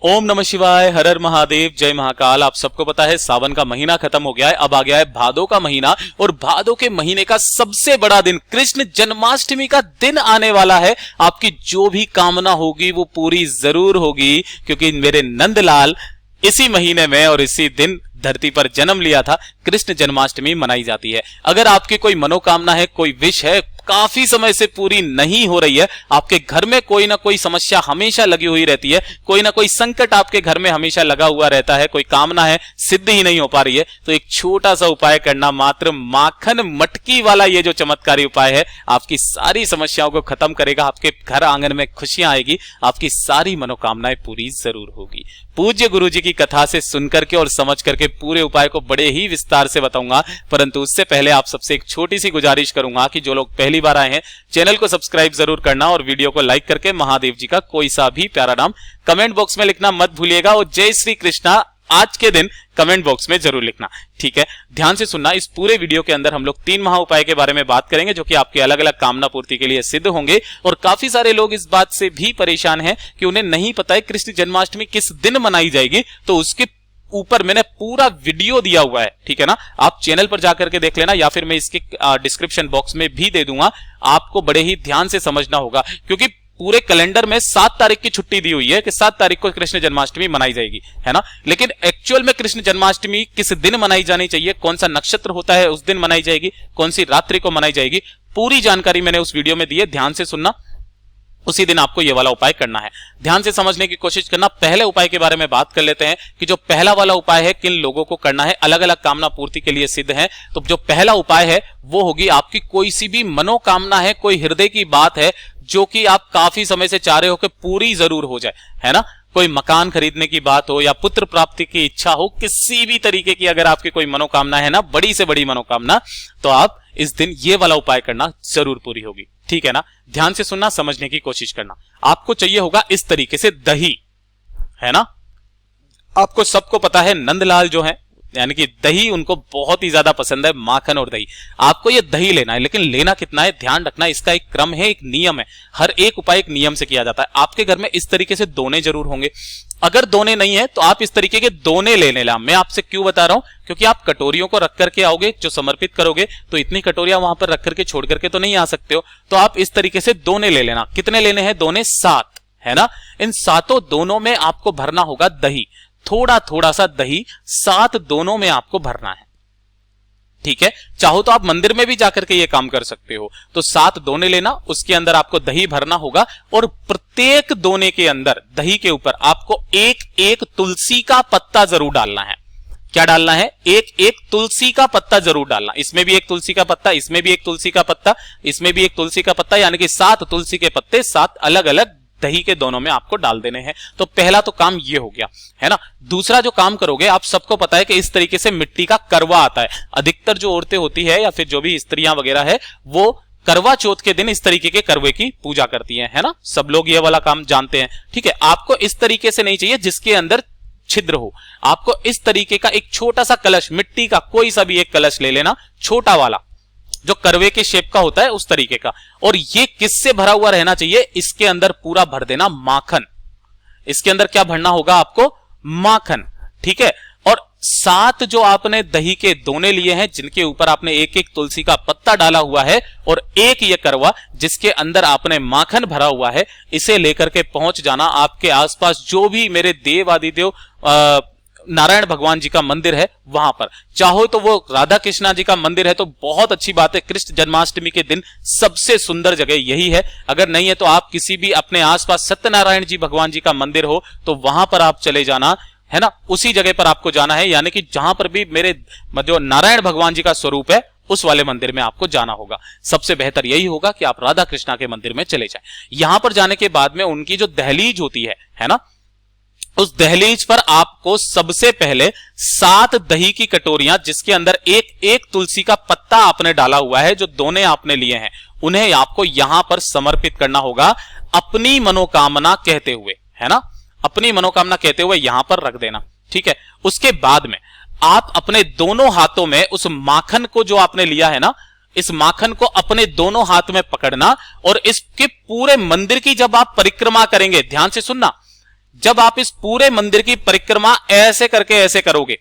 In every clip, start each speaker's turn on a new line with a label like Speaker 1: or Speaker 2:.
Speaker 1: ओम नमः शिवाय, हर हर महादेव, जय महाकाल। आप सबको पता है सावन का महीना खत्म हो गया है, अब आ गया है भादों का महीना। और भादों के महीने का सबसे बड़ा दिन कृष्ण जन्माष्टमी का दिन आने वाला है। आपकी जो भी कामना होगी वो पूरी जरूर होगी, क्योंकि मेरे नंदलाल इसी महीने में और इसी दिन धरती पर जन्म लिया था। कृष्ण जन्माष्टमी मनाई जाती है। अगर आपकी कोई मनोकामना है, कोई विश है, काफी समय से पूरी नहीं हो रही है, आपके घर में कोई ना कोई समस्या हमेशा लगी हुई रहती है, कोई ना कोई संकट आपके घर में हमेशा लगा हुआ रहता है, कोई कामना है सिद्ध ही नहीं हो पा रही है, तो एक छोटा सा उपाय करना, मात्र माखन मटकी वाला ये जो चमत्कारी उपाय है आपकी सारी समस्याओं को खत्म करेगा। आपके घर आंगन में खुशियां आएगी, आपकी सारी मनोकामनाएं पूरी जरूर होगी। पूज्य गुरुजी की कथा से सुनकर के और समझ करके पूरे उपाय को बड़े ही विस्तार से बताऊंगा, परंतु उससे पहले आप सबसे एक छोटी सी गुजारिश करूंगा कि जो लोग पहली बार आए हैं चैनल को सब्सक्राइब जरूर करना और वीडियो को लाइक करके महादेव जी का कोई सा भी प्यारा नाम कमेंट बॉक्स में लिखना मत भूलिएगा। और जय श्री कृष्णा आज के दिन कमेंट बॉक्स में जरूर लिखना, ठीक है। ध्यान से सुनना, इस पूरे वीडियो के अंदर हम लोग 3 महा उपाय के बारे में बात करेंगे जो कि आपके अलग अलग कामना पूर्ति के लिए सिद्ध होंगे। और काफी सारे लोग इस बात से भी परेशान हैं कि उन्हें नहीं पता है कृष्ण जन्माष्टमी किस दिन मनाई जाएगी, तो उसके ऊपर मैंने पूरा वीडियो दिया हुआ है, ठीक है ना। आप चैनल पर जाकर के देख लेना या फिर मैं इसके डिस्क्रिप्शन बॉक्स में भी दे दूंगा। आपको बड़े ही ध्यान से समझना होगा, क्योंकि पूरे कैलेंडर में 7 तारीख की छुट्टी दी हुई है कि 7 तारीख को कृष्ण जन्माष्टमी मनाई जाएगी, है ना। लेकिन एक्चुअल में कृष्ण जन्माष्टमी किस दिन मनाई जानी चाहिए, कौन सा नक्षत्र होता है उस दिन मनाई जाएगी, कौन सी रात्रि को मनाई जाएगी, पूरी जानकारी मैंने उस वीडियो में दी है। ध्यान से सुनना, उसी दिन आपको यह वाला उपाय करना है। ध्यान से समझने की कोशिश करना। पहले उपाय के बारे में बात कर लेते हैं कि जो पहला वाला उपाय है किन लोगों को करना है, अलग अलग कामना पूर्ति के लिए सिद्ध है। तो जो पहला उपाय है वो होगी, आपकी कोई सी भी मनोकामना है, कोई हृदय की बात है जो कि आप काफी समय से चाह रहे हो कि पूरी जरूर हो जाए, है ना। कोई मकान खरीदने की बात हो या पुत्र प्राप्ति की इच्छा हो, किसी भी तरीके की अगर आपकी कोई मनोकामना है ना, बड़ी से बड़ी मनोकामना, तो आप इस दिन ये वाला उपाय करना जरूर पूरी होगी, ठीक है ना। ध्यान से सुनना, समझने की कोशिश करना। आपको चाहिए होगा इस तरीके से दही, है ना। आपको सबको पता है नंदलाल जो है यानी कि दही उनको बहुत ही ज्यादा पसंद है, माखन और दही। आपको ये दही लेना है, लेकिन लेना कितना है ध्यान रखना, इसका एक क्रम है, एक नियम है। हर एक उपाय एक नियम से किया जाता है। आपके घर में इस तरीके से दोने जरूर होंगे। अगर दोने नहीं है तो आप इस तरीके के दोने ले लेना। मैं आपसे क्यों बता रहा हूं, क्योंकि आप कटोरियों को रख करके आओगे, जो समर्पित करोगे, तो इतनी कटोरियां वहां पर रख करके छोड़ करके तो नहीं आ सकते हो। तो आप इस तरीके से दोने ले लेना। कितने लेने हैं दोने? 7, है ना। इन 7 दोनों में आपको भरना होगा दही, थोड़ा थोड़ा सा दही 7 दोनों में आपको भरना है, ठीक है। चाहो तो आप मंदिर में भी जाकर के ये काम कर सकते हो। तो 7 दोने लेना, उसके अंदर आपको दही भरना होगा और प्रत्येक दोने के अंदर दही के ऊपर आपको एक एक तुलसी का पत्ता जरूर डालना है। क्या डालना है? एक एक तुलसी का पत्ता जरूर डालना। इसमें भी एक तुलसी का पत्ता, इसमें भी एक तुलसी का पत्ता, इसमें भी एक तुलसी का पत्ता, यानी कि 7 तुलसी के पत्ते 7 अलग अलग दही के दोनों में आपको डाल देने हैं। तो पहला तो काम ये हो गया, है ना। दूसरा जो काम करोगे, आप सबको पता है कि इस तरीके से मिट्टी का करवा आता है। अधिकतर जो औरतें होती है या फिर जो भी स्त्रियां वगैरह है, वो करवा चौथ के दिन इस तरीके के करवे की पूजा करती हैं, है ना। सब लोग ये वाला काम जानते हैं, ठीक है। आपको इस तरीके से नहीं चाहिए जिसके अंदर छिद्र हो। आपको इस तरीके का एक छोटा सा कलश, मिट्टी का कोई सा भी एक कलश ले लेना, छोटा वाला जो करवे के शेप का होता है, उस तरीके का। और ये किससे भरा हुआ रहना चाहिए? इसके अंदर पूरा भर देना माखन। इसके अंदर क्या भरना होगा आपको? माखन, ठीक है। और 7 जो आपने दही के दोने लिए हैं, जिनके ऊपर आपने एक एक तुलसी का पत्ता डाला हुआ है, और एक ये करवा जिसके अंदर आपने माखन भरा हुआ है, इसे लेकर के पहुंच जाना आपके आसपास जो भी मेरे देव आदिदेव नारायण भगवान जी का मंदिर है वहां पर। चाहो तो वो राधा कृष्णा जी का मंदिर है तो बहुत अच्छी बात है। कृष्ण जन्माष्टमी के दिन सबसे सुंदर जगह यही है। अगर नहीं है तो आप किसी भी अपने आसपास सत्यनारायण जी भगवान जी का मंदिर हो तो वहां पर आप चले जाना, है ना। उसी जगह पर आपको जाना है, यानी कि जहां पर भी मेरे जो नारायण भगवान जी का स्वरूप है उस वाले मंदिर में आपको जाना होगा। सबसे बेहतर यही होगा कि आप राधा कृष्णा के मंदिर में चले जाएं। यहां पर जाने के बाद में उनकी जो दहलीज होती है ना, उस दहलीज पर आपको सबसे पहले 7 दही की कटोरियां, जिसके अंदर एक एक तुलसी का पत्ता आपने डाला हुआ है, जो दोने आपने लिए हैं, उन्हें आपको यहां पर समर्पित करना होगा अपनी मनोकामना कहते हुए, है ना। अपनी मनोकामना कहते हुए यहां पर रख देना, ठीक है। उसके बाद में आप अपने दोनों हाथों में उस माखन को जो आपने लिया है ना, इस माखन को अपने दोनों हाथ में पकड़ना और इसके पूरे मंदिर की जब आप परिक्रमा करेंगे, ध्यान से सुनना, जब आप इस पूरे मंदिर की परिक्रमा ऐसे करके ऐसे करोगे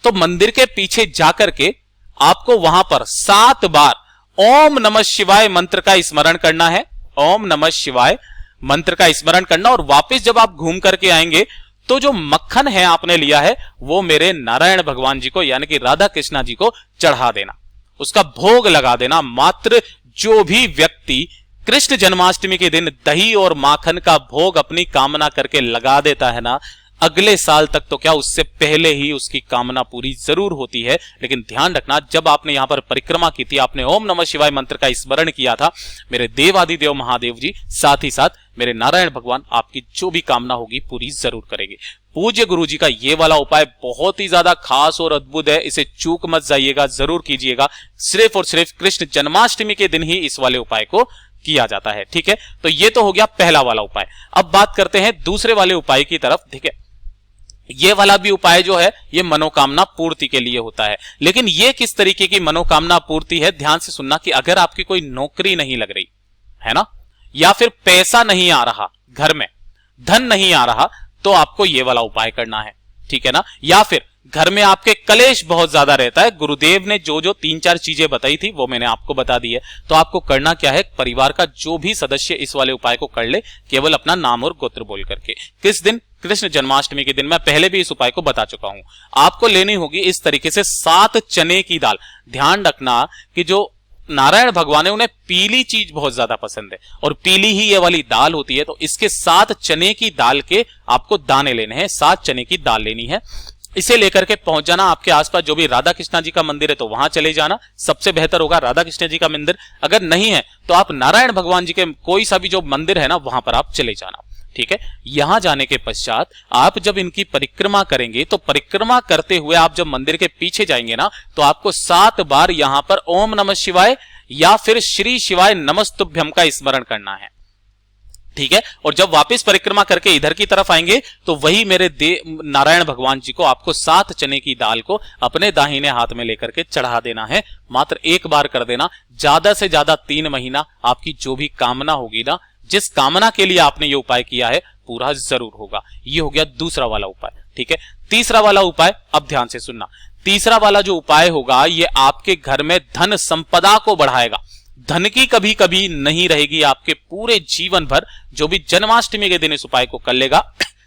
Speaker 1: तो मंदिर के पीछे जाकर के आपको वहां पर 7 बार ओम नमः शिवाय मंत्र का स्मरण करना है। ओम नमः शिवाय मंत्र का स्मरण करना, और वापस जब आप घूम करके आएंगे तो जो मक्खन है आपने लिया है वो मेरे नारायण भगवान जी को यानी कि राधा कृष्णा जी को चढ़ा देना, उसका भोग लगा देना। मात्र जो भी व्यक्ति कृष्ण जन्माष्टमी के दिन दही और माखन का भोग अपनी कामना करके लगा देता है ना, अगले साल तक तो क्या उससे पहले ही उसकी कामना पूरी जरूर होती है। लेकिन ध्यान रखना, जब आपने यहां पर परिक्रमा की थी, आपने ओम नमः शिवाय मंत्र का स्मरण किया था, मेरे देवादिदेव महादेव जी साथ ही साथ मेरे नारायण भगवान आपकी जो भी कामना होगी पूरी जरूर करेंगे। पूज्य गुरु जी का ये वाला उपाय बहुत ही ज्यादा खास और अद्भुत है, इसे चूक मत जाइएगा, जरूर कीजिएगा। सिर्फ और सिर्फ कृष्ण जन्माष्टमी के दिन ही इस वाले उपाय को किया जाता है। ठीक है, तो ये तो हो गया पहला वाला उपाय। अब बात करते हैं दूसरे वाले उपाय की तरफ। ठीक है, ये वाला भी उपाय जो है ये मनोकामना पूर्ति के लिए होता है। लेकिन ये किस तरीके की मनोकामना पूर्ति है, ध्यान से सुनना कि अगर आपकी कोई नौकरी नहीं लग रही है ना, या फिर पैसा नहीं आ रहा, घर में धन नहीं आ रहा, तो आपको ये वाला उपाय करना है। ठीक है ना, या फिर घर में आपके कलेश बहुत ज्यादा रहता है, गुरुदेव ने जो जो 3-4 चीजें बताई थी वो मैंने आपको बता दी है। तो आपको करना क्या है, परिवार का जो भी सदस्य इस वाले उपाय को कर ले, केवल अपना नाम और गोत्र बोल करके। किस दिन, कृष्ण जन्माष्टमी के दिन। मैं पहले भी इस उपाय को बता चुका हूं। आपको लेनी होगी इस तरीके से 7 चने की दाल। ध्यान रखना कि जो नारायण भगवान है उन्हें पीली चीज बहुत ज्यादा पसंद है और पीली ही ये वाली दाल होती है। तो इसके 7 चने की दाल के आपको दाने लेने हैं, 7 चने की दाल लेनी है। इसे लेकर के पहुंच जाना आपके आसपास जो भी राधा कृष्णा जी का मंदिर है तो वहां चले जाना, सबसे बेहतर होगा राधा कृष्ण जी का मंदिर। अगर नहीं है तो आप नारायण भगवान जी के कोई सा भी जो मंदिर है ना वहां पर आप चले जाना। ठीक है, यहां जाने के पश्चात आप जब इनकी परिक्रमा करेंगे तो परिक्रमा करते हुए आप जब मंदिर के पीछे जाएंगे ना तो आपको 7 बार यहां पर ओम नमः शिवाय या फिर श्री शिवाय नमस्तुभ्यम का स्मरण करना है। ठीक है, और जब वापस परिक्रमा करके इधर की तरफ आएंगे तो वही मेरे नारायण भगवान जी को आपको 7 चने की दाल को अपने दाहिने हाथ में लेकर के चढ़ा देना है। मात्र एक बार कर देना, ज्यादा से ज्यादा 3 महीना आपकी जो भी कामना होगी ना, जिस कामना के लिए आपने ये उपाय किया है पूरा जरूर होगा। ये हो गया दूसरा वाला उपाय। ठीक है, तीसरा वाला उपाय अब ध्यान से सुनना। तीसरा वाला जो उपाय होगा ये आपके घर में धन संपदा को बढ़ाएगा। धन की कभी कभी नहीं रहेगी आपके पूरे जीवन भर, जो भी जन्माष्टमी के दिन इस उपाय को कर लेगा।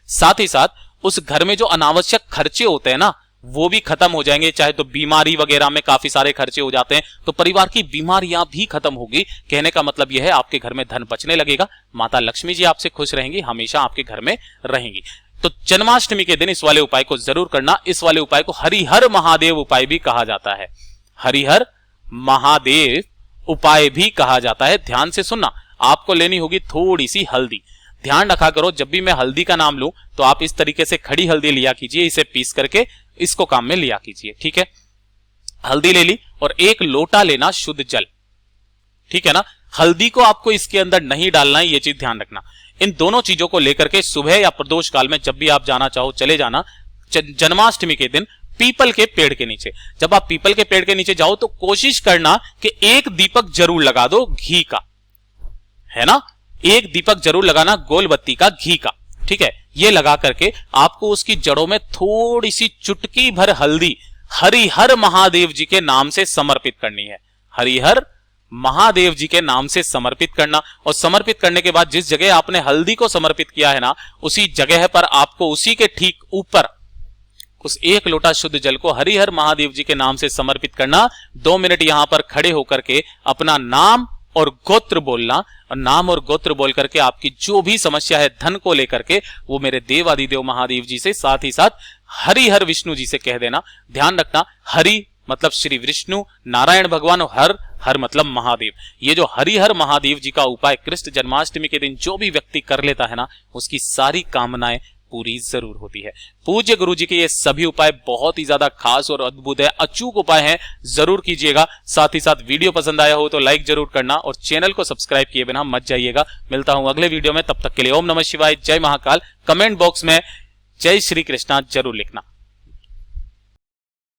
Speaker 1: साथ ही साथ उस घर में जो अनावश्यक खर्चे होते हैं ना वो भी खत्म हो जाएंगे। चाहे तो बीमारी वगैरह में काफी सारे खर्चे हो जाते हैं तो परिवार की बीमारियां भी खत्म होगी। कहने का मतलब यह है आपके घर में धन बचने लगेगा, माता लक्ष्मी जी आपसे खुश रहेंगी, हमेशा आपके घर में रहेंगी। तो जन्माष्टमी के दिन इस वाले उपाय को जरूर करना। इस वाले उपाय को हरिहर महादेव उपाय भी कहा जाता है। हरिहर महादेव उपाय भी कहा जाता है। ध्यान से सुनना, आपको लेनी होगी थोड़ी सी हल्दी। ध्यान रखा करो जब भी मैं हल्दी का नाम लूं तो आप इस तरीके से खड़ी हल्दी लिया कीजिए, इसे पीस करके इसको काम में लिया कीजिए। ठीक है, हल्दी ले ली और 1 लोटा लेना शुद्ध जल। ठीक है ना, हल्दी को आपको इसके अंदर नहीं डालना है, ये चीज ध्यान रखना। इन दोनों चीजों को लेकर के सुबह या प्रदोष काल में जब भी आप जाना चाहो चले जाना। जन्माष्टमी के दिन पीपल के पेड़ के नीचे, जब आप पीपल के पेड़ के नीचे जाओ तो कोशिश करना कि 1 दीपक जरूर लगा दो घी का, है ना, 1 दीपक जरूर लगाना गोल बत्ती का, घी का। ठीक है, ये लगा करके आपको उसकी जड़ों में थोड़ी सी चुटकी भर हल्दी हरिहर महादेव जी के नाम से समर्पित करनी है। हरिहर महादेव जी के नाम से समर्पित करना, और समर्पित करने के बाद जिस जगह आपने हल्दी को समर्पित किया है ना उसी जगह पर आपको उसी के ठीक ऊपर उस 1 लोटा शुद्ध जल को हरिहर महादेव जी के नाम से समर्पित करना। 2 मिनट यहां पर खड़े होकर के अपना नाम और गोत्र बोलना, और नाम और गोत्र बोल करके आपकी जो भी समस्या है धन को लेकर के वो मेरे देवादिदेव महादेव जी से, साथ ही साथ हरिहर विष्णु जी से कह देना। ध्यान रखना, हरि मतलब श्री विष्णु नारायण भगवान, और हर हर मतलब महादेव। ये जो हरिहर महादेव जी का उपाय कृष्ण जन्माष्टमी के दिन जो भी व्यक्ति कर लेता है ना उसकी सारी कामनाएं पूरी जरूर होती है। पूज्य गुरु जी के ये सभी उपाय बहुत ही ज्यादा खास और अद्भुत है, अचूक उपाय हैं, जरूर कीजिएगा। साथ ही साथ वीडियो पसंद आया हो तो लाइक जरूर करना और चैनल को सब्सक्राइब किए बिना मत जाइएगा। मिलता हूं अगले वीडियो में, तब तक के लिए ओम नमः शिवाय, जय महाकाल। कमेंट बॉक्स में जय श्री कृष्णा जरूर लिखना।